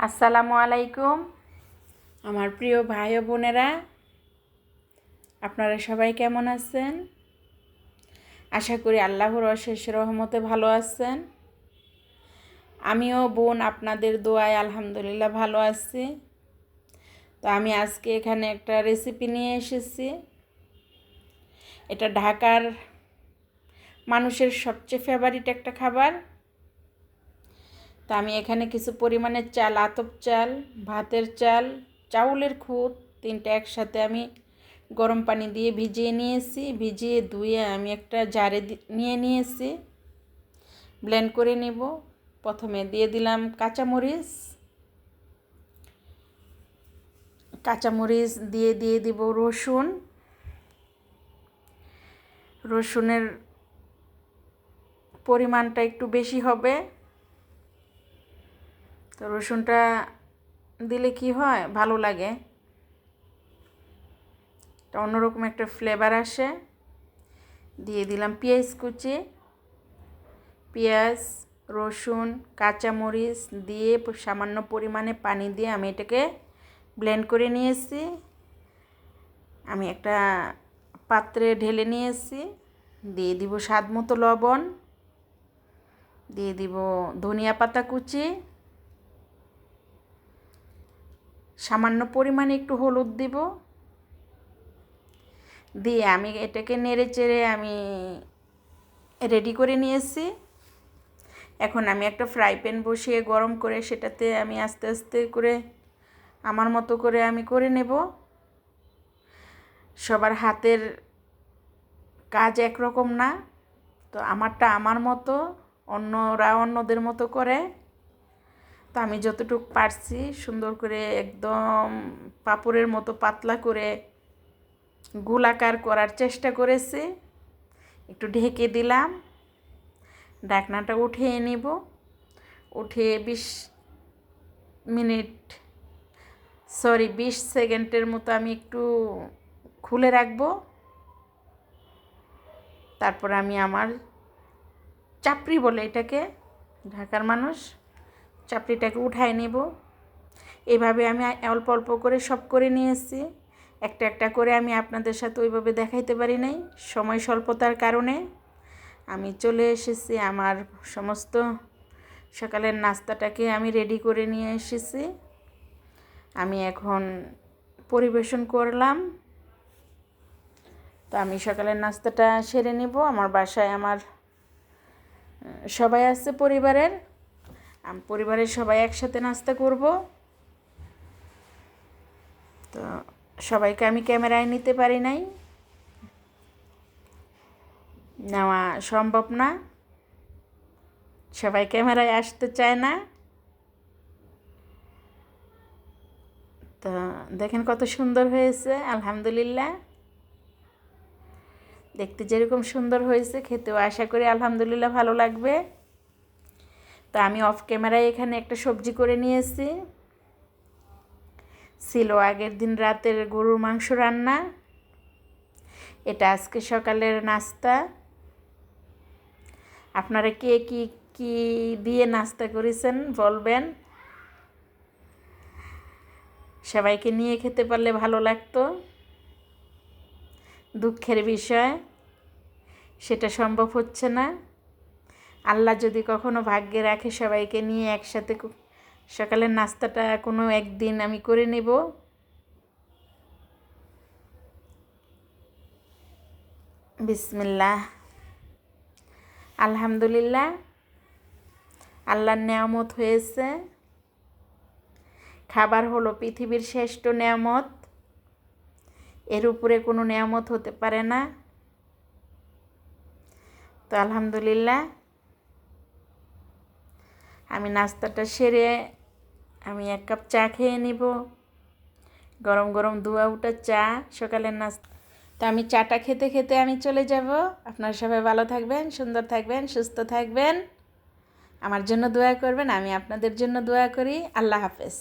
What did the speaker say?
আসসালামু আলাইকুম আমার প্রিয় ভাই ও বোনেরা, আপনারা সবাই কেমন আছেন? আশা করি আল্লাহর অশেষ রহমতে ভালো আছেন। আমিও বোন আপনাদের দোয়ায় আলহামদুলিল্লাহ ভালো আছি। তো আমি আজকে এখানে একটা রেসিপি নিয়ে এসেছি। এটা ঢাকার মানুষের সবচেয়ে ফেভারিট একটা খাবার। তো আমি এখানে কিছু পরিমাণে চাল, আতপ চাল, ভাতের চাল, চাউলের খুদ তিনটা একসাথে আমি গরম পানি দিয়ে ভিজিয়ে নিয়েছি। ভিজিয়ে ধুয়ে আমি একটা জারে নিয়ে নিয়েছি, ব্লেন্ড করে নেব। প্রথমে দিয়ে দিলাম কাঁচামরিচ দিয়ে দিব রসুনের পরিমাণটা একটু বেশি হবে। তো রসুনটা দিলে কি হয়, ভালো লাগে, অন্যরকম একটা ফ্লেভার আসে। দিয়ে দিলাম পেঁয়াজ কুচি, পেঁয়াজ, রসুন, কাঁচামরিচ দিয়ে সামান্য পরিমাণে পানি দিয়ে আমি এটাকে ব্লেন্ড করে নিয়েছি। আমি একটা পাত্রে ঢেলে নিয়েছি। দিয়ে দিব স্বাদ মতো লবণ, দিয়ে দিব ধনিয়া পাতা কুচি, সামান্য পরিমাণে একটু হলুদ দিব। দিয়ে আমি এটাকে নেড়ে চেড়ে আমি রেডি করে নিয়েছি। এখন আমি একটা ফ্রাই প্যান বসিয়ে গরম করে সেটাতে আমি আস্তে আস্তে করে আমার মতো করে আমি করে নেব। সবার হাতের কাজ একরকম না, তো আমারটা আমার মতো, অন্যরা অন্যদের মতো করে। তো আমি যতটুকু পারছি সুন্দর করে একদম পাঁপড়ের মতো পাতলা করে গোলাকার করার চেষ্টা করেছি। একটু ঢেকে দিলাম, ঢাকনাটা উঠিয়ে নিব। উঠিয়ে 20 সেকেন্ডের মতো আমি একটু খুলে রাখবো। তারপর আমি আমার চাপড়ি বলে এটাকে ঢাকার মানুষ, চাপড়িটাকে উঠায় নেব। এভাবে আমি অল্প অল্প করে সব করে নিয়েছি। একটা একটা করে আমি আপনাদের সাথে ওইভাবে দেখাইতে পারি নাই, সময় স্বল্পতার কারণে। আমি চলে এসেছি, আমার সমস্ত সকালের নাস্তাটাকে আমি রেডি করে নিয়ে এসেছি। আমি এখন পরিবেশন করলাম। তো আমি সকালের নাস্তাটা সেরে নেব। আমার বাসায় আমার সবাই আছে পরিবারের সবাই একসাথে নাস্তা করব। তো সবাইকে আমি ক্যামেরায় নিতে পারি নাই, নেওয়া সম্ভব না, সবাই ক্যামেরায় আসতে চায় না। তো দেখেন কত সুন্দর হয়েছে, আলহামদুলিল্লাহ। দেখতে যেরকম সুন্দর হয়েছে, খেতেও আশা করি আলহামদুলিল্লাহ ভালো লাগবে। তো আমি অফ ক্যামেরায় এখানে একটা সবজি করে নিয়েছি। ছিল আগের দিন রাতের গরুর মাংস রান্না, এটা আজকে সকালের নাস্তা। আপনারা কে কি কি দিয়ে নাস্তা করেছেন বলবেন, সবাইকে নিয়ে খেতে পারলে ভালো লাগতো। দুঃখের বিষয় সেটা সম্ভব হচ্ছে না। আল্লাহ যদি কখনো ভাগ্যে রাখে সবাইকে নিয়ে একসাথে সকালের নাস্তাটা কোনো একদিন আমি করে নেব। বিসমিল্লাহ, আলহামদুলিল্লাহ, আল্লাহর নেয়ামত হয়েছে। খাবার হলো পৃথিবীর শ্রেষ্ঠ নেয়ামত, এর উপরে কোনো নেয়ামত হতে পারে না। তো আলহামদুলিল্লাহ, আমি নাস্তাটা সেরে আমি 1 কাপ চা খেয়ে নিব। গরম গরম ধোয়া ওঠা চা, সকালের নাস্তা। তো আমি চাটা খেতে খেতে আমি চলে যাব। আপনারা সবাই ভালো থাকবেন, সুন্দর থাকবেন, সুস্থ থাকবেন, আমার জন্য দোয়া করবেন, আমি আপনাদের জন্য দোয়া করি। আল্লাহ হাফেজ।